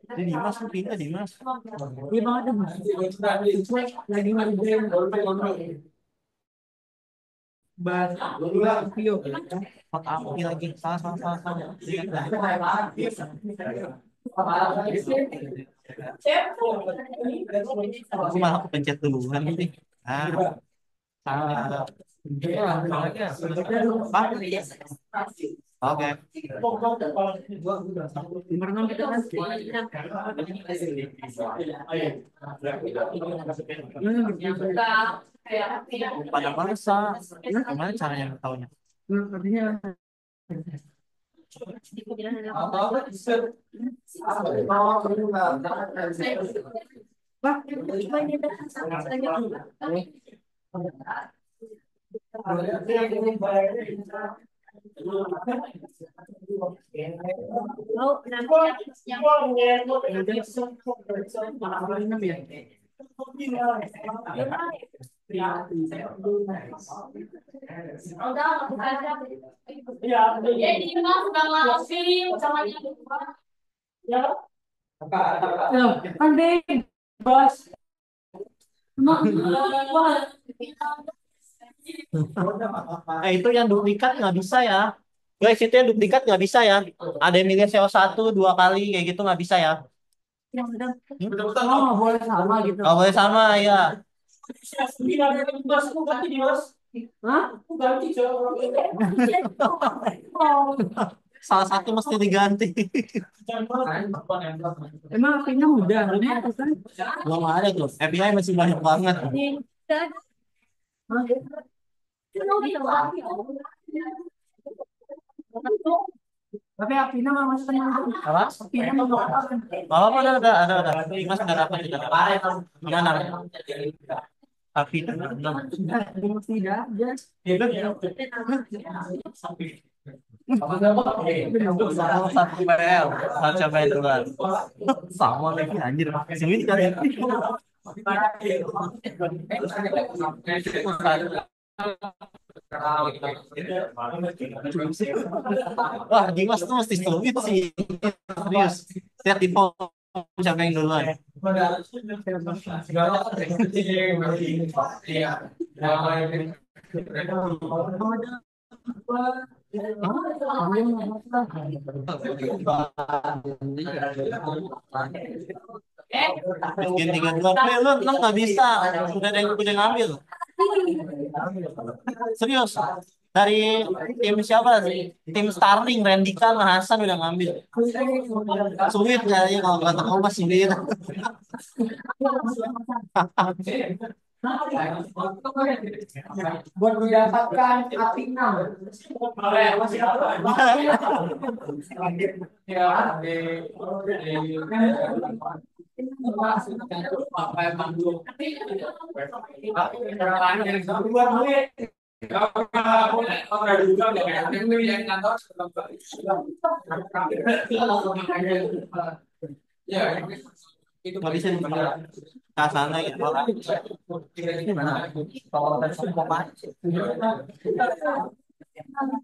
Ini Dimas tuh pindah Dimas. Iya banget deh, Mas. Lagi ngerjain bahasa Tokyo. Hot api lagi. Salah. Aku malah kepencet duluan ini. Salah. Oke. Berenang kita kan. Pada masa. Gimana caranya tahunya? Artinya Jadi mas udah film sama kan bebas. Itu yang duplikat nggak bisa ya. Guys, itu yang duplikat nggak bisa ya. Ada yang milih SEO 1, 2 kali kayak gitu nggak bisa ya. Oh, boleh sama gitu. Nggak boleh sama ya. Hah? Salah satu mesti diganti. Emang apinya mudah, itu kan? Belum ada tuh. API masih banyak banget. Tapi apinya nggak masuk Apa? apinya nggak masuk. Oh, ada. Mas udah dapat juga. Mana? Api itu. Tidak aja. Satu PL, coba itu kan. Sama lagi anjir. Sini kan. Wah, Dimas tuh mesti sulit sih. Serius. Lihat di form siapa yang duluan. Bikin 3-2. Lu nggak bisa. Udah ada yang udah ngambil. Serius. Dari tim siapa sih? Tim Starling, Randika sama Hasan udah ngambil. Sulit kayaknya kalau kata Kompas sulit. Buat mendapatkan api 6. Nggak bisa dipakai ke sana ya. Gimana? Kalau besok mau main.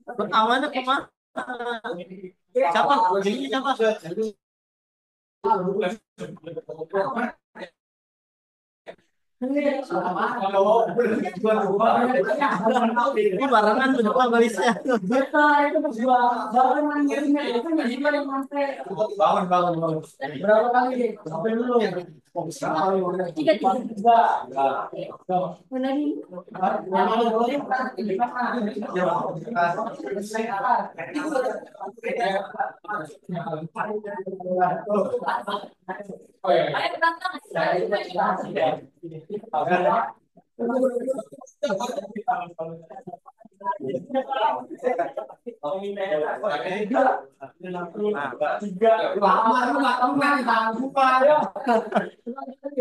Pertamanya kemana? Siapa? Jadi siapa? Ini barengan tuh depan balisnya. Bangun. Berapa kali? Sampai dulu.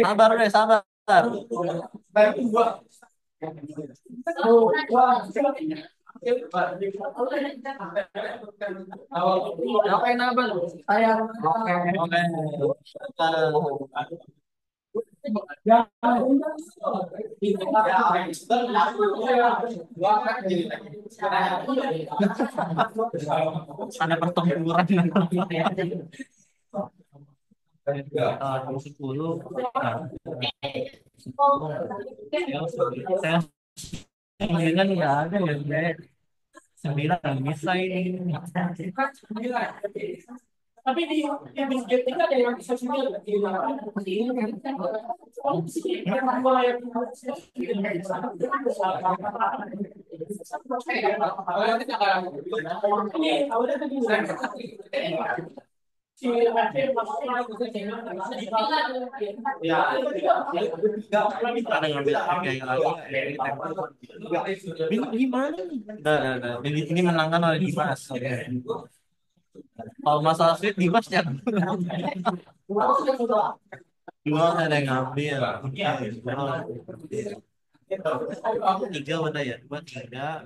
Sabar deh, sabar. Ngapain abang? Saya Oke. Ada pertempuran. 10. Saya sembilan nggak ada ya, Bre. 9 nggak bisa ini. Tapi di biskuit itu ada yang bisa sembilan. Ada ngambil kayak lagi. Ini gimana nih? Nah. Ini menangkan oleh Dimas. Kalau masalah sweet Dimas ya. Dua ada yang ngambil. Tiga mana ya? Dua, tiga.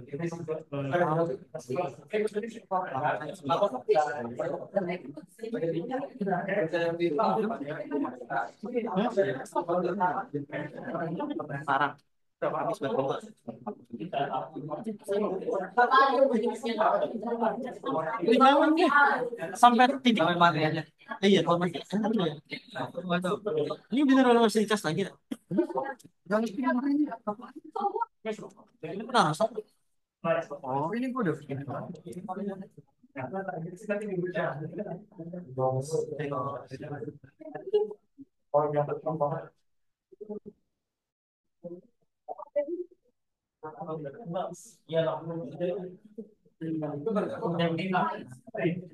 Parah. Habis berapa? Lima nih. Sampai titik mati aja. Iya, kalau mati. Ini beneran masih dicas lagi. Ini benar, satu. Oh, ini gue udah bikin.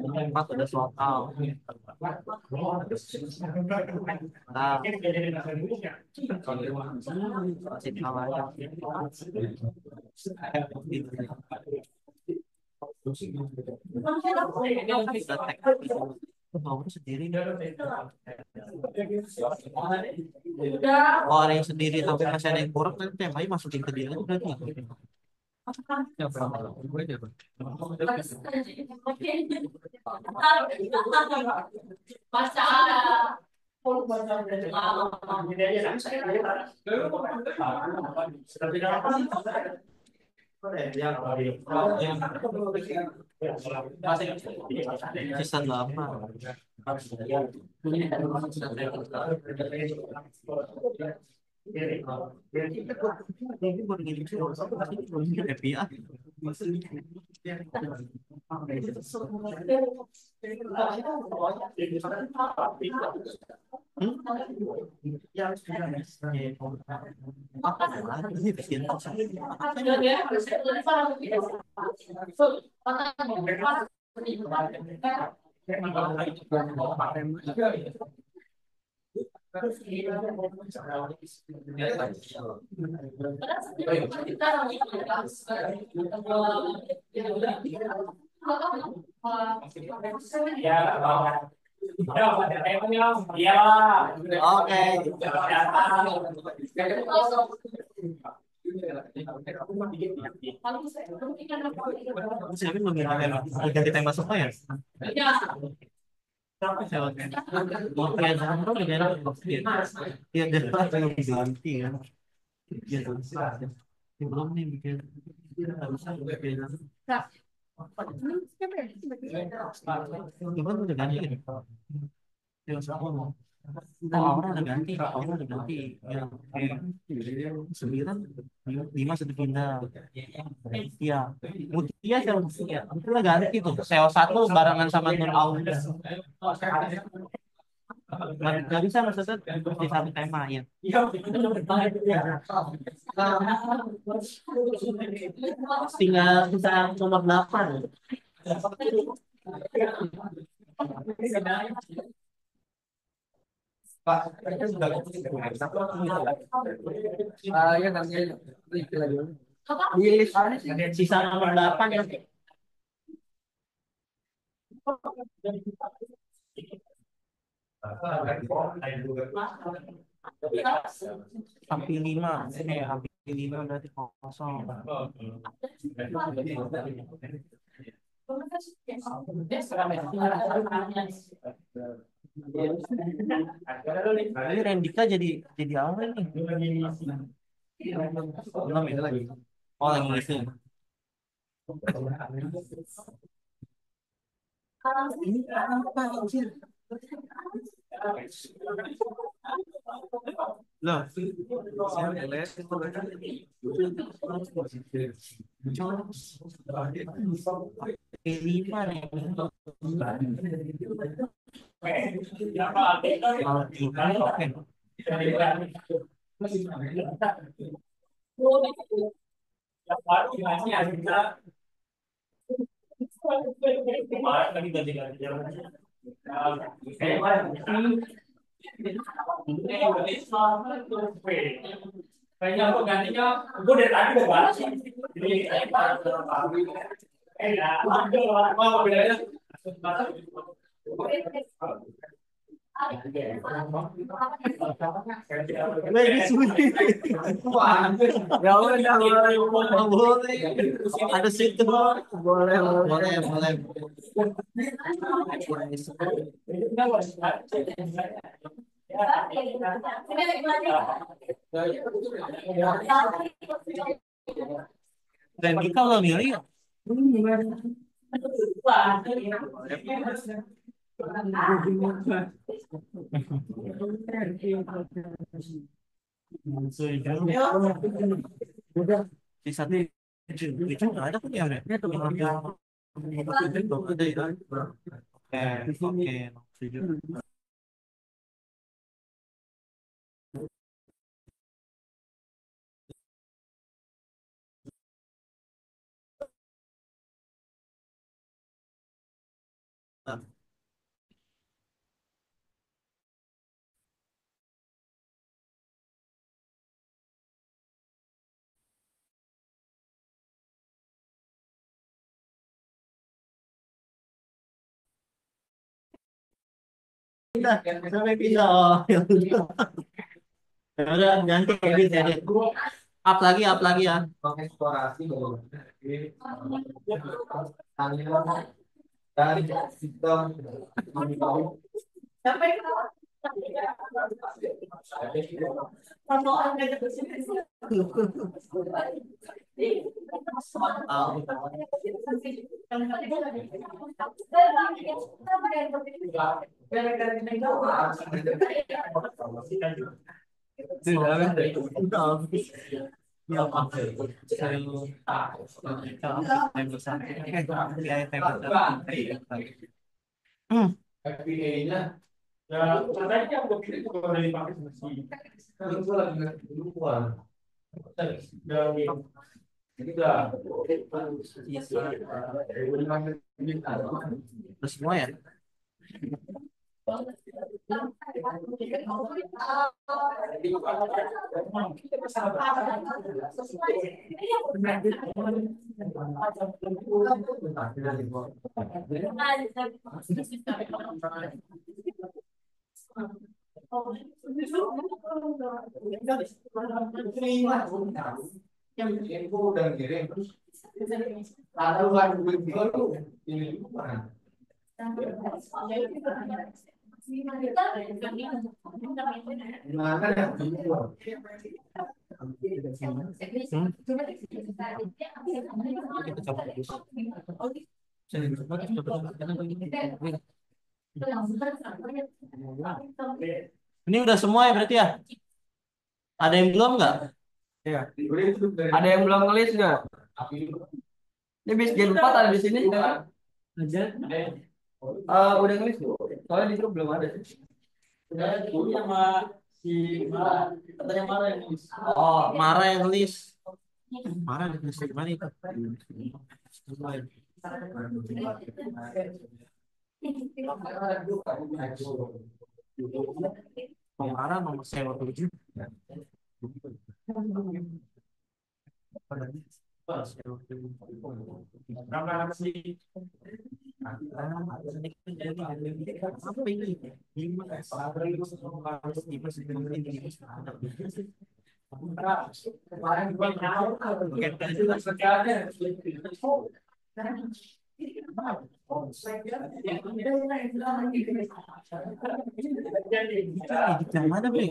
Empat udah total. Nah, masih kalah ya. Kita tag mau sendiri. Oh, ada yang sendiri tapi masih ada yang kurang kan temanya masukin ke dia itu berarti. Ya, berapa? Gue aja, Bang. Masa Sisa 8. API. Siapa yang ganti tema semua ya? Oke, jangan lupa di daerah ya daerah yang diganti ya. Ya, ini belum nih bikin harusnya bikin gimana udah ganti ya? Ya, semua. Oh, orang udah ganti, yang 9, 5 sudah pindah. Iya, Mutia ya, itu udah ganti tuh. SEO 1 barengan sama Nur Aum. Nggak bisa maksudnya di satu tema ya. Tinggal kita nomor 8. Ya nanti lagi. Di list Sisa nomor 8 ya. Hampir 5, hampir 5 berarti kosong. Ini Rendika jadi apa nih? Belum itu lagi. Oh, lagi ngisi. Ini apa anjir? Loh, lima nih. Kayaknya aku gantinya, gue dari tadi udah balas sih. Jadi, apa bedanya? Lagi sulit. ya udah Oh, boleh. Ada situ. boleh Boleh. Dan kita lo milih ya? Di satu itu nggak ada kan ya? Oke, setuju. Udah, sampai bisa. Oh, ya udah. Ya udah, ganti edit. Up lagi ya. eksplorasi dan sistem Kalau ada di sini. FBA-nya ya katanya yang gue pilih itu kalau dipakai mesin kan gue lagi ngerti duluan dan jadi udah Terus semua ya. yang bikin gue udah ngirim terus ada lagi baru ini bukan gimana ya Ini udah semua ya berarti ya? Ada yang belum nggak? Iya. Ada yang belum ngelis nggak? Ini bis Gen 4 ada di sini. Aja. Udah ngelis tuh. Soalnya di grup belum ada. udah dulu sama si Mara katanya Mara yang nulis. Oh, Mara yang list. Mara di list gimana itu? Mara nomor sewa 7. Nama si Apa ini? kemarin gue tahu juga sekarang Yang mana, Bre?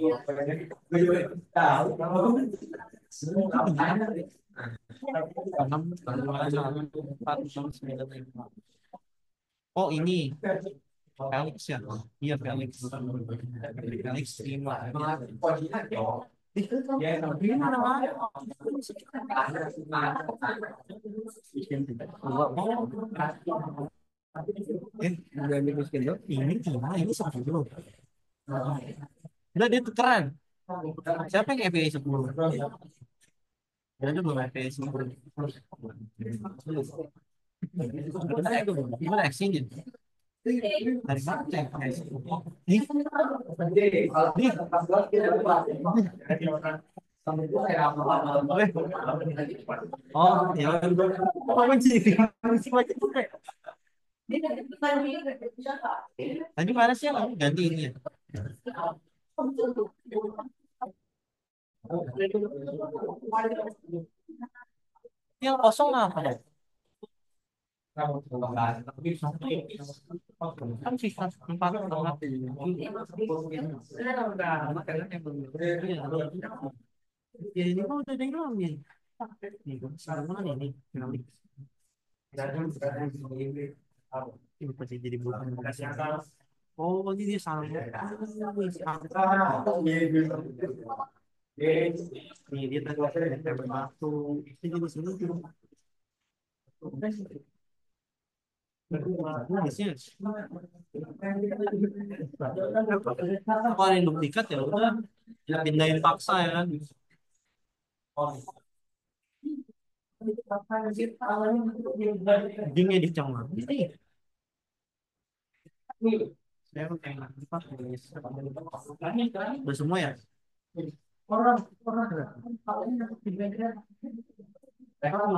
Oh, ini Felix ya? Iya, Felix. Felix 5. Ini mana? Udah dimiskin tuh. Ini gimana? Ini 10. Udah dia tukeran. Siapa yang FPI 10? Ya itu belum FPI 10. Gimana aksinya? Dari mana cek? Nih, oh ya. Apa sih? Tadi mana sih yang ganti ini ya? Yang kosong apa ya? Kan sisa 4 orang. Ya ini kok udah ada yang bilang nih. Nih, sekarang mana ini? Ini pasti jadi bukan. Oh, ini dia salah. Nih dia tadi ada batu. Ini di sini juga. Kalau ada yang duplikat ya udah pindahin paksa ya kan. Ujungnya dicong. Saya kayak udah semua ya.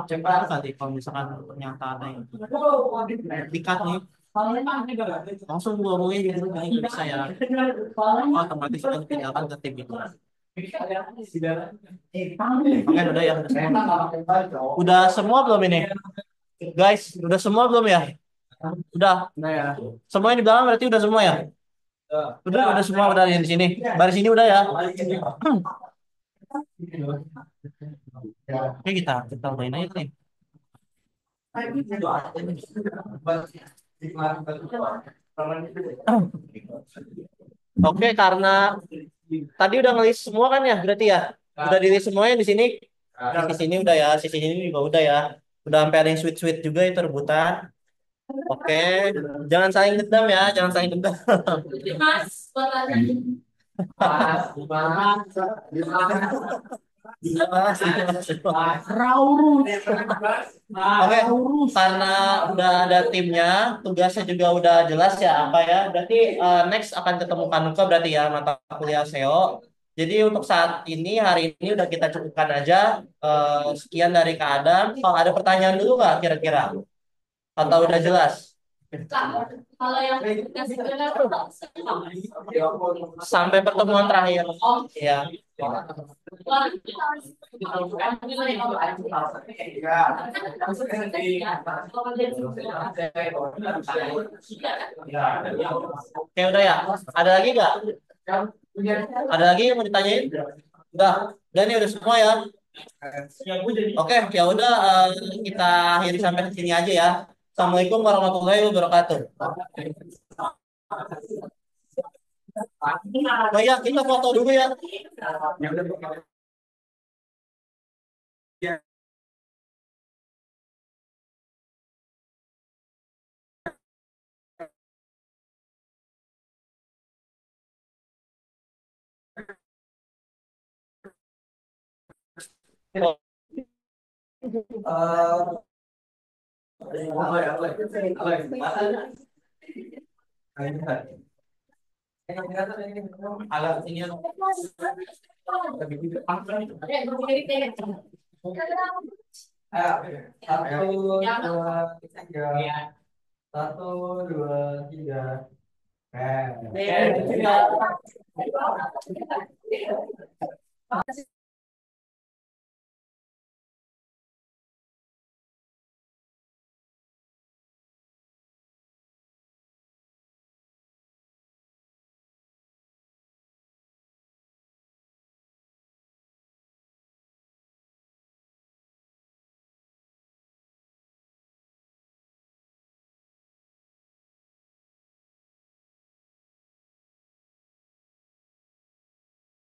Cepat tadi kalau misalkan ternyata ada yang dikat nih, langsung gua ngomongin di grup ini bisa ya. Otomatis kan tinggalkan ke tim itu. Makanya udah ya, udah semua. Udah semua belum ini? Guys, udah semua belum ya? Udah. Nah ya. Semua yang di belakang berarti udah semua ya? Udah semua udah yang di sini. Baris ini udah ya. Oke kita main aja nih. Oke, karena tadi udah ngelis semua kan ya, berarti ya. Udah di list semuanya di sini. Di sini udah ya, sisi sini juga udah ya. Udah sampai ada yang sweet-sweet juga itu rebutan. Oke, jangan saling dendam ya, jangan saling dendam. Mas, buat tanya. Oke, karena udah ada timnya, tugasnya juga udah jelas ya apa ya. Berarti next akan ketemu Kanuka berarti ya mata kuliah SEO. Jadi untuk saat ini hari ini udah kita cukupkan aja. Sekian dari Kak Adam. Kalau ada pertanyaan dulu nggak kira-kira? Atau udah jelas? Kalau yang dikasih benar Sampai pertemuan terakhir. Ya. Oke, udah ya. Ada lagi nggak? Ada lagi yang mau ditanyain? Udah nih udah semua ya. Oke, ya udah kita akhiri sampai sini aja ya. Assalamualaikum warahmatullahi wabarakatuh. Oh ya, kita foto dulu ya. Alat ini Satu, dua, tiga. Satu, dua, tiga. Keren.